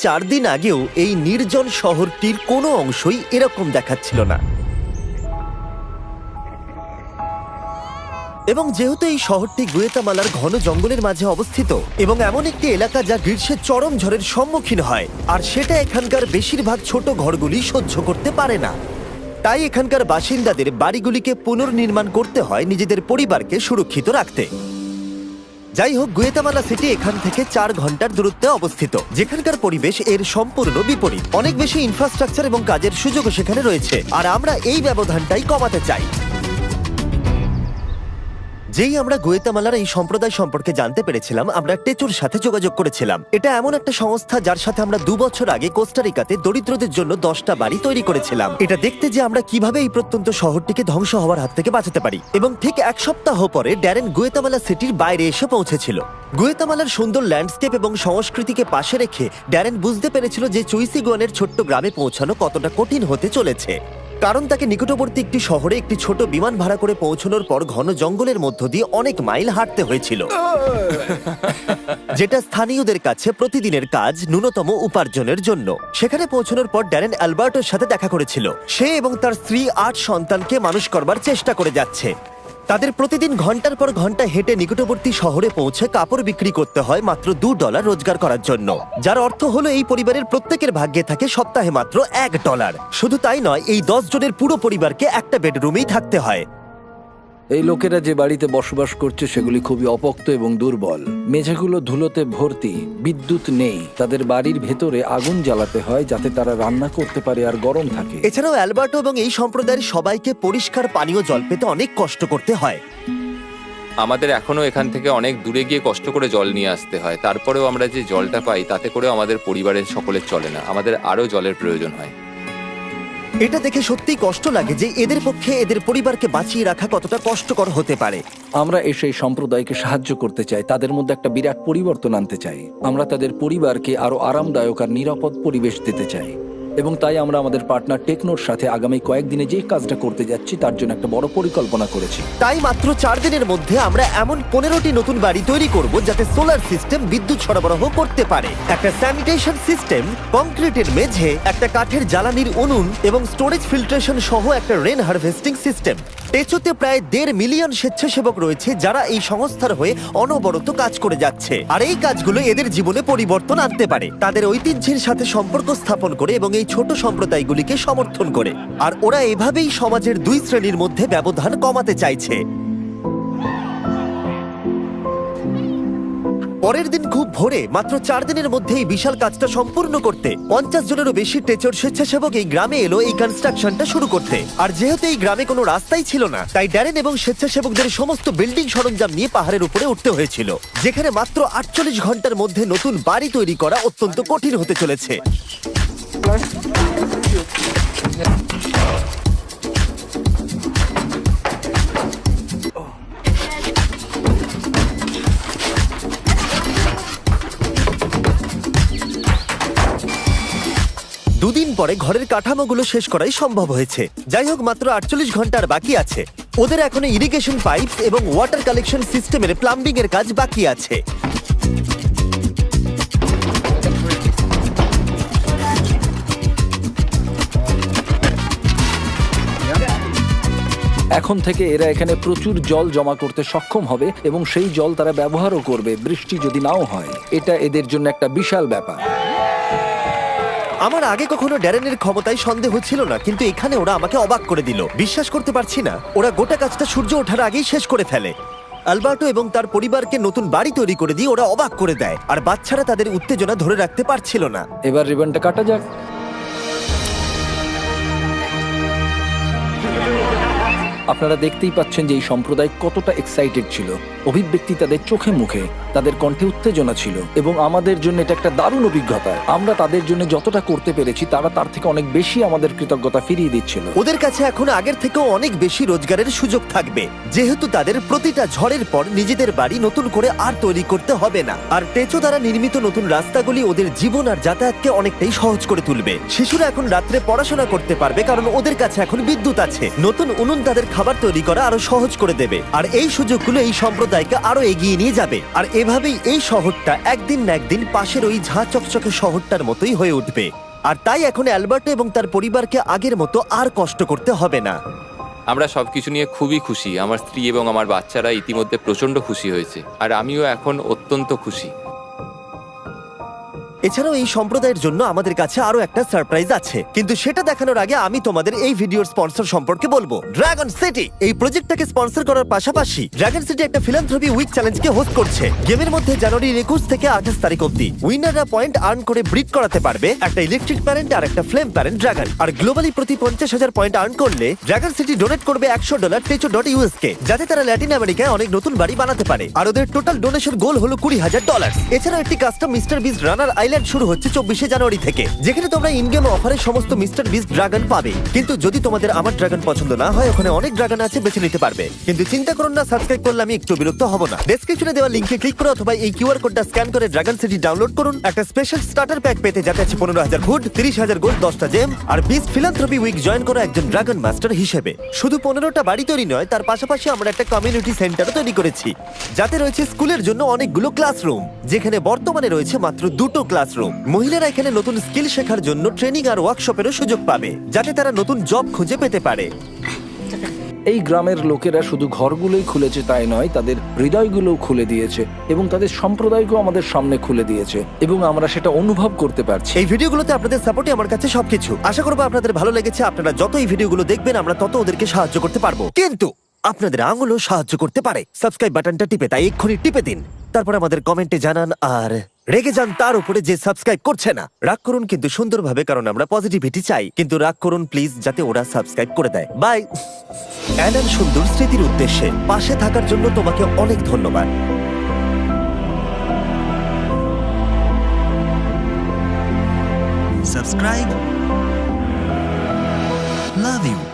4 দিন আগেও এই নির্জন শহরটির কোনো অংশই এরকম দেখাচ্ছিল না। এবং যেহেতু এই শহরটি গুয়েতামালার ঘন জঙ্গলের মাঝে অবস্থিত এবং এমন একটি এলাকা যা গ্রীষ্মের চরম ঝড়ের সম্মুখীন হয়, আর সেটা এখানকার বেশিরভাগ ছোট ঘরগুলি সহ্য করতে পারে না, তাই এখানকার বাসিন্দাদের বাড়িগুলিকে পুনর্নির্মাণ করতে হয় নিজেদের পরিবারকে সুরক্ষিত রাখতে। যাই হোক, গুয়েতামালা সিটি এখান থেকে 4 ঘন্টার দূরত্বে অবস্থিত, যেখানকার পরিবেশ এর সম্পূর্ণ বিপরীত। অনেক বেশি ইনফ্রাস্ট্রাকচার এবং কাজের সুযোগও সেখানে রয়েছে, আর আমরা এই ব্যবধানটাই কমাতে চাই। যেই আমরা গুয়েতামালার এই সম্প্রদায় সম্পর্কে জানতে পেরেছিলাম, আমরা টেচোর সাথে যোগাযোগ করেছিলাম। এটা এমন একটা সংস্থা যার সাথে আমরা 2 বছর আগে কোস্টারিকাতে দরিদ্রদের জন্য 10টা বাড়ি তৈরি করেছিলাম। এটা দেখতে যে আমরা কিভাবে এই প্রত্যন্ত শহরটিকে ধ্বংস হওয়ার হাত থেকে বাঁচাতে পারি। এবং ঠিক 1 সপ্তাহ পরে ড্যারেন গুয়েতামালা সিটির বাইরে এসে পৌঁছেছিল। গুয়েতামালার সুন্দর ল্যান্ডস্কেপ এবং সংস্কৃতিকে পাশে রেখে ড্যারেন বুঝতে পেরেছিল যে চুইসিগুয়ানের ছোট্ট গ্রামে পৌঁছানো কতটা কঠিন হতে চলেছে, কারণ তাকে নিকটবর্তী একটি শহরে একটি ছোট বিমান ভাড়া করে পৌঁছানোর পর ঘন জঙ্গলের মধ্য দিয়ে অনেক মাইল হাঁটতে হয়েছিল, যেটা স্থানীয়দের কাছে প্রতিদিনের কাজ, ন্যূনতম উপার্জনের জন্য। সেখানে পৌঁছানোর পর ড্যারেন অ্যালবার্টোর সাথে দেখা করেছিল। সে এবং তার স্ত্রী 8 সন্তানকে মানুষ করবার চেষ্টা করে যাচ্ছে। তাদের প্রতিদিন ঘন্টার পর ঘন্টা হেঁটে নিকটবর্তী শহরে পৌঁছে কাপড় বিক্রি করতে হয় মাত্র $2 রোজগার করার জন্য, যার অর্থ হলো এই পরিবারের প্রত্যেকের ভাগ্যে থাকে সপ্তাহে মাত্র $1। শুধু তাই নয়, এই 10 জনের পুরো পরিবারকে একটা বেডরুমেই থাকতে হয়। এই লোকেরা যে বাড়িতে বসবাস করছে সেগুলি খুবই অপোক্ত এবং দুর্বল। মেঝেগুলো ধুলোতে ভর্তি, বিদ্যুৎ নেই, তাদের বাড়ির ভেতরে আগুন জ্বালাতে হয় যাতে তারা রান্না করতে পারে আর গরম থাকে। এছাড়াও অ্যালবার্টো এবং এই সম্প্রদায়ের সবাইকে পরিষ্কার পানীয় জল পেতে অনেক কষ্ট করতে হয়। আমাদের এখনো এখান থেকে অনেক দূরে গিয়ে কষ্ট করে জল নিয়ে আসতে হয়। তারপরেও আমরা যে জলটা পাই তাতে করেও আমাদের পরিবারের সকলের চলে না, আমাদের আরো জলের প্রয়োজন হয়। এটা দেখে সত্যিই কষ্ট লাগে যে এদের পক্ষে এদের পরিবারকে বাঁচিয়ে রাখা কতটা কষ্টকর হতে পারে। আমরা এসে এই সম্প্রদায়কে সাহায্য করতে চাই, তাদের মধ্যে একটা বিরাট পরিবর্তন আনতে চাই। আমরা তাদের পরিবারকে আরো আরামদায়ক আর নিরাপদ পরিবেশ দিতে চাই, এবং তাই আমরা আমাদের পার্টনার টেকনোর সাথে আগামী কয়েকদিনে যে কাজটা করতে যাচ্ছি তার জন্য একটা বড় পরিকল্পনা করেছি। তাই মাত্র 4 দিনের মধ্যে আমরা এমন 15টি নতুন বাড়ি তৈরি করব যাতে সোলার সিস্টেম বিদ্যুৎ সরবরাহ করতে পারে, একটা স্যানিটেশন সিস্টেম, কংক্রিটের মেঝে, একটা কাঠের জ্বালানির উনুন এবং স্টোরেজ ফিল্ট্রেশন সহ একটা রেন হারভেস্টিং সিস্টেম। টেচোতে প্রায় 1.5 মিলিয়ন স্বেচ্ছাসেবক রয়েছে যারা এই সংস্থার হয়ে অনবরত কাজ করে যাচ্ছে, আর এই কাজগুলো এদের জীবনে পরিবর্তন আনতে পারে, তাদের ঐতিহ্যের সাথে সম্পর্ক স্থাপন করে এবং এই ছোট সম্প্রদায়গুলিকে সমর্থন করে। আর ওরা এভাবেই সমাজের 2 শ্রেণীর মধ্যে ব্যবধান কমাতে চাইছে। পরের দিন খুব ভোরে, মাত্র 4 দিনের মধ্যে এই বিশাল কাজটা সম্পূর্ণ করতে 50 জনেরও বেশি টেচোর স্বেচ্ছাসেবক এই গ্রামে এলো এই কনস্ট্রাকশনটা শুরু করতে। আর যেহেতু এই গ্রামে কোনো রাস্তাই ছিল না, তাই ড্যারেন এবং স্বেচ্ছাসেবকদের সমস্ত বিল্ডিং সরঞ্জাম নিয়ে পাহাড়ের উপরে উঠতে হয়েছিল, যেখানে মাত্র 48 ঘন্টার মধ্যে নতুন বাড়ি তৈরি করা অত্যন্ত কঠিন হতে চলেছে। দুদিন পরে ঘরের কাঠামোগুলো শেষ করাই সম্ভব হয়েছে। যাই হোক, মাত্র 48 ঘন্টার বাকি আছে। ওদের এখনো ইরিগেশন পাইপ এবং ওয়াটার কালেকশন সিস্টেমের প্লাম্বিং এর কাজ বাকি আছে। এখন থেকে এরা এখানে প্রচুর জল জমা করতে সক্ষম হবে এবং সেই জল তারা ব্যবহারও করবে বৃষ্টি যদি নাও হয়। এটা এদের জন্য একটা বিশাল ব্যাপার। আমার আগে কখনো ড্যারেনের ক্ষমতায় সন্দেহ ছিল না, কিন্তু এখানে ওরা আমাকে অবাক করে দিল। বিশ্বাস করতে পারছি না, ওরা গোটা কাজটা সূর্য ওঠার আগেই শেষ করে ফেলে। অ্যালবার্টো এবং তার পরিবারকে নতুন বাড়ি তৈরি করে দিয়ে ওরা অবাক করে দেয়, আর বাচ্চারা তাদের উত্তেজনা ধরে রাখতে পারছিল না। এবার রিবনটা কাটা যাক। আপনারা দেখতেই পাচ্ছেন যে এই সম্প্রদায় কতটা এক্সাইটেড ছিল। অভিব্যক্তি তাদের চোখে মুখে, তাদের কণ্ঠে উত্তেজনা ছিল, এবং আমাদের জন্য এটা একটা দারুণ অভিজ্ঞতা। আমরা তাদের জন্য যতটা করতে পেরেছি তারা তার থেকে অনেক বেশি আমাদের কৃতজ্ঞতা ফিরিয়ে দিচ্ছিল। ওদের কাছে এখন আগের থেকেও অনেক বেশি রোজগারের সুযোগ থাকবে, যেহেতু তাদের প্রতিটা ঝড়ের পর নিজেদের বাড়ি নতুন করে আর তৈরি করতে হবে না। আর টেচো দ্বারা নির্মিত নতুন রাস্তাগুলি ওদের জীবন আর যাতায়াতকে অনেকটাই সহজ করে তুলবে। শিশুরা এখন রাত্রে পড়াশোনা করতে পারবে কারণ ওদের কাছে এখন বিদ্যুৎ আছে। নতুন উনুন তাদের খাবার তৈরি করা আরো সহজ করে দেবে, আর এই সুযোগগুলো এই সম্প্রদায়কে আরো এগিয়ে নিয়ে যাবে। আর এভাবেই এই শহরটা একদিন না একদিন পাশের ওই ঝাঁ চকচকে শহরটার মতোই হয়ে উঠবে। আর তাই এখন অ্যালবার্টো এবং তার পরিবারকে আগের মতো আর কষ্ট করতে হবে না। আমরা সবকিছু নিয়ে খুবই খুশি। আমার স্ত্রী এবং আমার বাচ্চারা ইতিমধ্যে প্রচন্ড খুশি হয়েছে, আর আমিও এখন অত্যন্ত খুশি। এছাড়াও এই সম্প্রদায়ের জন্য আমাদের কাছে আরো একটা সারপ্রাইজ আছে, কিন্তু সেটা দেখানোর আগে আমি তোমাদের এই ভিডিওর স্পন্সর সম্পর্কে বলবো। ড্রাগন সিটি এই প্রজেক্টটাকে স্পন্সর করার পাশাপাশি ড্রাগন সিটি একটা ফিলান্থ্রপি উইক চ্যালেঞ্জকে হোস্ট করছে। গেমের মধ্যে জানুয়ারি 21 থেকে 28 তারিখ অবধি উইনাররা পয়েন্ট আর্ন করে ব্রিড করাতে পারবে একটা ইলেকট্রিক প্যারেন্ট আর একটা ফ্লেম প্যারেন্ট ড্রাগন। আর গ্লোবালি প্রতি 50,000 পয়েন্ট আর্ন করলে ড্রাগন সিটি ডোনেট করবে $100 techo.us কে, যাতে তারা ল্যাটিন আমেরিকায় অনেক নতুন বাড়ি বানাতে পারে। আর ওদের টোটাল ডোনেশন গোল হলো $20,000। এছাড়াও একটি কাস্টম মিস্টার বিস্ট রানার আইল্যান্ড শুরু হচ্ছে 24 জানুয়ারি থেকে, যেখানে তোমরা ইন গেম অফারে সমস্ত মিস্টার বিস্ট ড্রাগন পাবে। কিন্তু যদি তোমাদের আমার ড্রাগন পছন্দ না হয়, ওখানে অনেক ড্রাগন আছে, বেছে নিতে পারবে। কিন্তু চিন্তা করুন না, সাবস্ক্রাইব করলে আমি একটু বিরক্ত হব না। ডেসক্রিপশনে দেওয়া লিংকে ক্লিক করো অথবা এই কিউআর কোডটা স্ক্যান করে ড্রাগন সিটি ডাউনলোড করুন। একটা স্পেশাল স্টার্টার প্যাক পেতে যাতে আছে 15,000 ফুড, 30,000 গোল্ড, 10টা জেম আর বিস্ট ফিলান্থ্রপি উইক জয়েন করো একজন ড্রাগন মাস্টার হিসেবে। শুধু 15টা বাড়ি তৈরি নয়, তার পাশাপাশি আমরা একটা কমিউনিটি সেন্টারও তৈরি করেছি, যাতে রয়েছে স্কুলের জন্য অনেকগুলো ক্লাসরুম, যেখানে বর্তমানে রয়েছে মাত্র 2টো ক্লাসরুম। মহিলারা এখানে নতুন স্কিল শেখার জন্য ট্রেনিং আর ওয়ার্কশপেরও সুযোগ পাবে, যাতে তারা নতুন জব খুঁজে পেতে পারে। এই গ্রামের লোকেরা শুধু ঘরগুলোই খুলেছে তাই নয়, তাদের হৃদয়গুলোও খুলে দিয়েছে এবং তাদের সম্প্রদায়কেও আমাদের সামনে খুলে দিয়েছে, এবং আমরা সেটা অনুভব করতে পারছি। এই ভিডিওগুলোতে আপনাদের সাপোর্টই আমার কাছে সবকিছু। আশা করবো আপনাদের ভালো লেগেছে। আপনারা যত এই ভিডিওগুলো দেখবেন, আমরা তত ওদেরকে সাহায্য করতে পারবো। কিন্তু আপনাদের আঙুলও সাহায্য করতে পারে। সাবস্ক্রাইব বাটনটা টিপে, তাই এক্ষুনি টিপে দিন। তারপর আমাদের কমেন্টে জানান, আর রেগে যান তার উপরে যে সাবস্ক্রাইব করছে না। রাগ করুন কিন্তু সুন্দরভাবে, কারণ আমরা পজিটিভিটি চাই। কিন্তু রাগ করুন প্লিজ, যাতে ওরা সাবস্ক্রাইব করে দেয়। বাই। অ্যানার সুন্দর স্মৃতির উদ্দেশ্যে পাশে থাকার জন্য তোমাকে অনেক ধন্যবাদ। Subscribe. Love you.